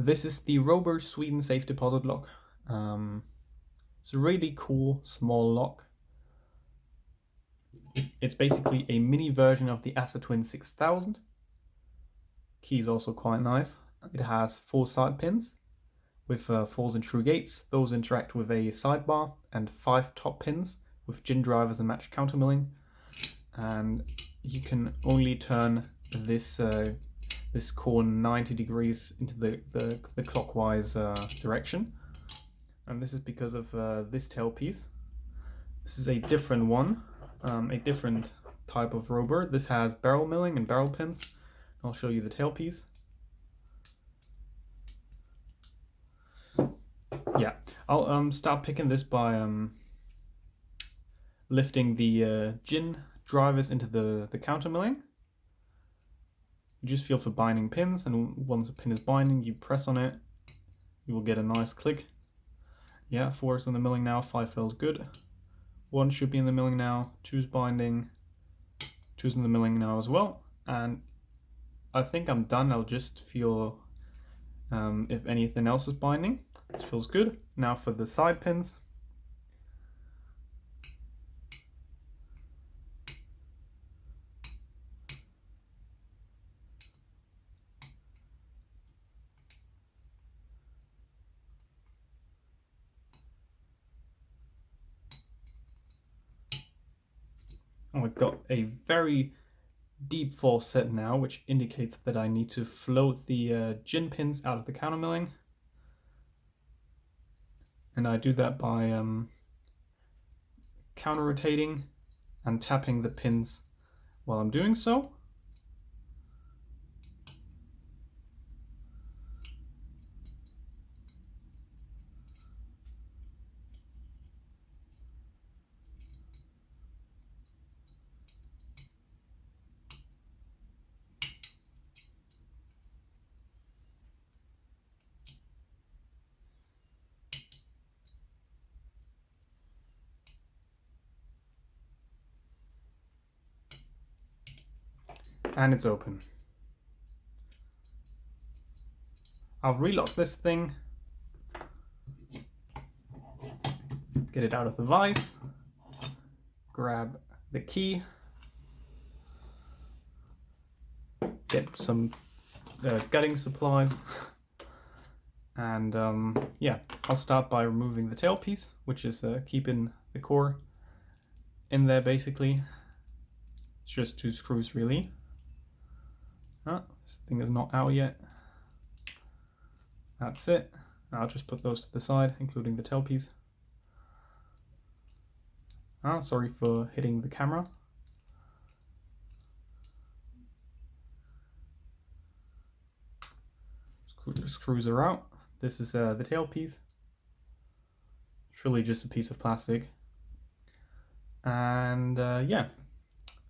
This is the Robur Sweden safe deposit lock. It's a really cool small lock. It's basically a mini version of the Twin 6000. Key is also quite nice. It has 4 side pins with falls and true gates. Those interact with a sidebar, and 5 top pins with gin drivers and match countermilling. And you can only turn this core 90 degrees into the clockwise direction. And this is because of this tailpiece. This is a different one, a different type of Robur. This has barrel milling and barrel pins. I'll show you the tailpiece. Yeah, I'll start picking this by lifting the gin drivers into the countermilling. You just feel for binding pins, and once a pin is binding, you press on it, you will get a nice click. Yeah, 4 is in the milling now, 5 feels good. 1 should be in the milling now, 2's binding, 2's in the milling now as well. And I think I'm done. I'll just feel if anything else is binding. This feels good. Now for the side pins. Oh, I've got a very deep fall set now, which indicates that I need to float the gin pins out of the countermilling. And I do that by counter rotating and tapping the pins while I'm doing so. And it's open. I'll relock this thing, get it out of the vise, grab the key, get some gutting supplies, and yeah, I'll start by removing the tailpiece, which is keeping the core in there basically. It's just 2 screws really. This thing is not out yet. That's it. I'll just put those to the side, including the tailpiece. Sorry for hitting the camera. Screws are out. This is the tailpiece. It's really just a piece of plastic. And yeah,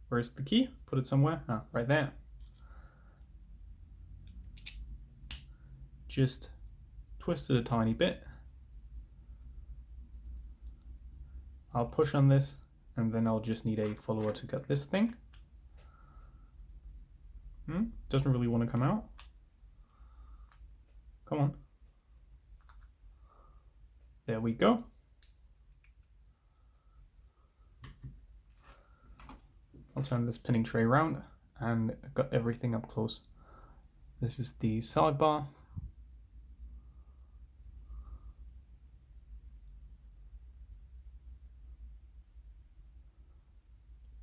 where's the key? Put it somewhere. Right there. Just twist it a tiny bit. I'll push on this, and then I'll just need a follower to cut this thing. Doesn't really want to come out. Come on. There we go. I'll turn this pinning tray around and got everything up close. This is the sidebar.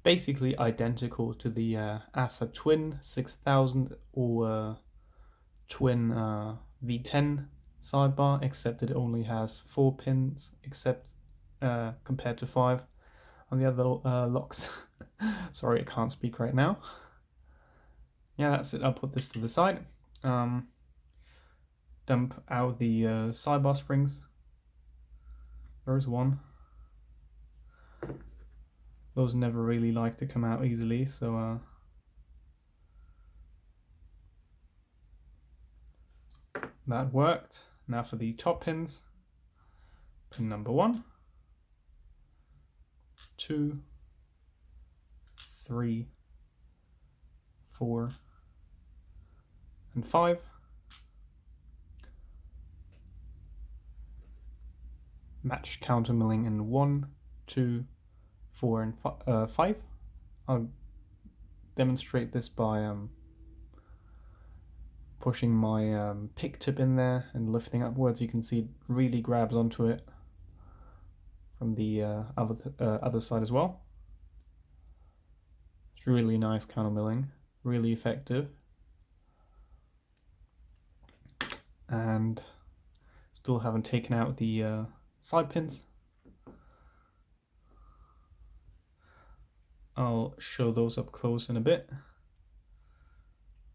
Basically identical to the Twin 6000 or Twin V10 sidebar, except it only has 4 pins, except compared to 5 on the other locks. Sorry, I can't speak right now. Yeah, that's it. I'll put this to the side. Dump out the sidebar springs. There's one. Those never really like to come out easily, so that worked. Now for the top pins. Pin number 1, 2, 3, 4, and 5. match counter milling in 1, 2, 4, and 5. I'll demonstrate this by pushing my pick tip in there and lifting upwards. You can see it really grabs onto it from the other side as well. It's really nice counter milling, really effective, and still haven't taken out the side pins. I'll show those up close in a bit.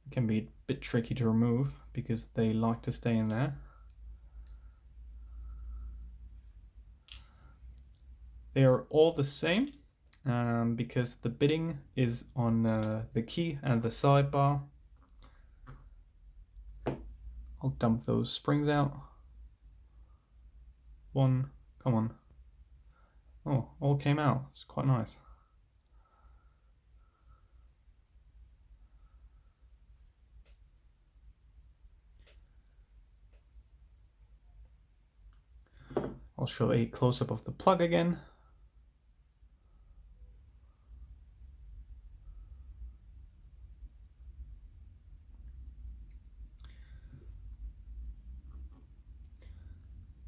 It can be a bit tricky to remove because they like to stay in there. They are all the same because the bitting is on the key and the sidebar. I'll dump those springs out. One, come on. Oh, all came out. It's quite nice. I'll show a close-up of the plug again.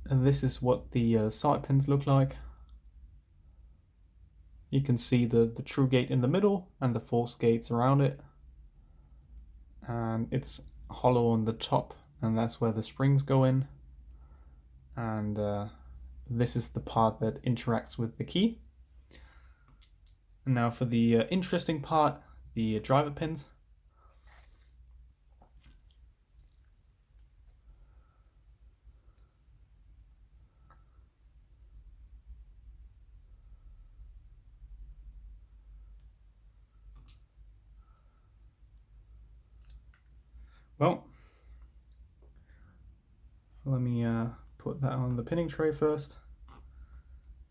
And this is what the side pins look like. You can see the true gate in the middle and the false gates around it. And it's hollow on the top, and that's where the springs go in. And this is the part that interacts with the key. And now for the interesting part, the driver pins. Well, let me put that on the pinning tray first,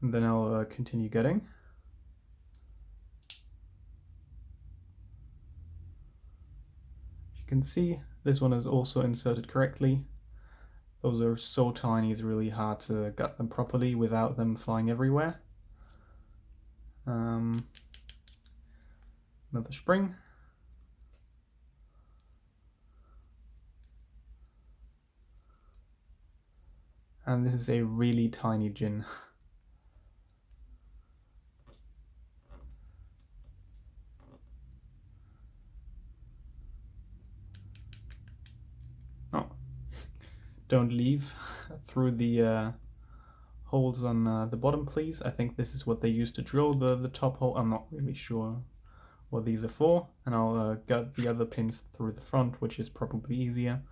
and then I'll continue getting. As you can see, this one is also inserted correctly. Those are so tiny, it's really hard to gut them properly without them flying everywhere. Another spring. And this is a really tiny gin. Oh, don't leave through the holes on the bottom, please. I think this is what they use to drill the top hole. I'm not really sure what these are for. And I'll gut the other pins through the front, which is probably easier.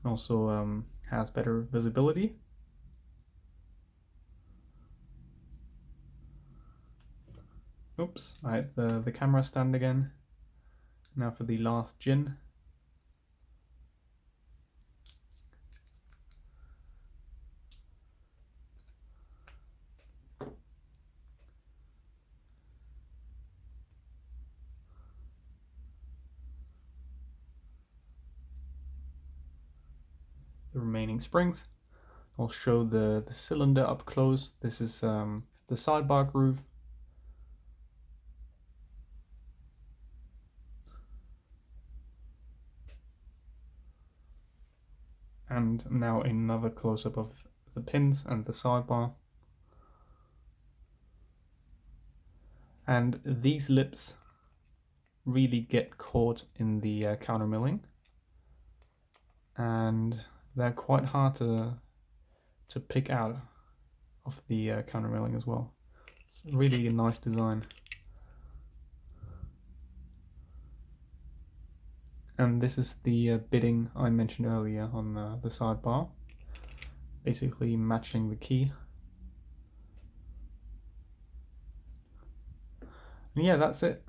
And also has better visibility. Oops, I hit the camera stand again. Now for the last gin. The remaining springs. I'll show the cylinder up close. This is the sidebar groove. And now another close-up of the pins and the sidebar. And these lips really get caught in the counter milling, and they're quite hard to pick out of the counter milling as well. It's really a nice design. And this is the bitting I mentioned earlier on the sidebar, basically matching the key. And yeah, that's it.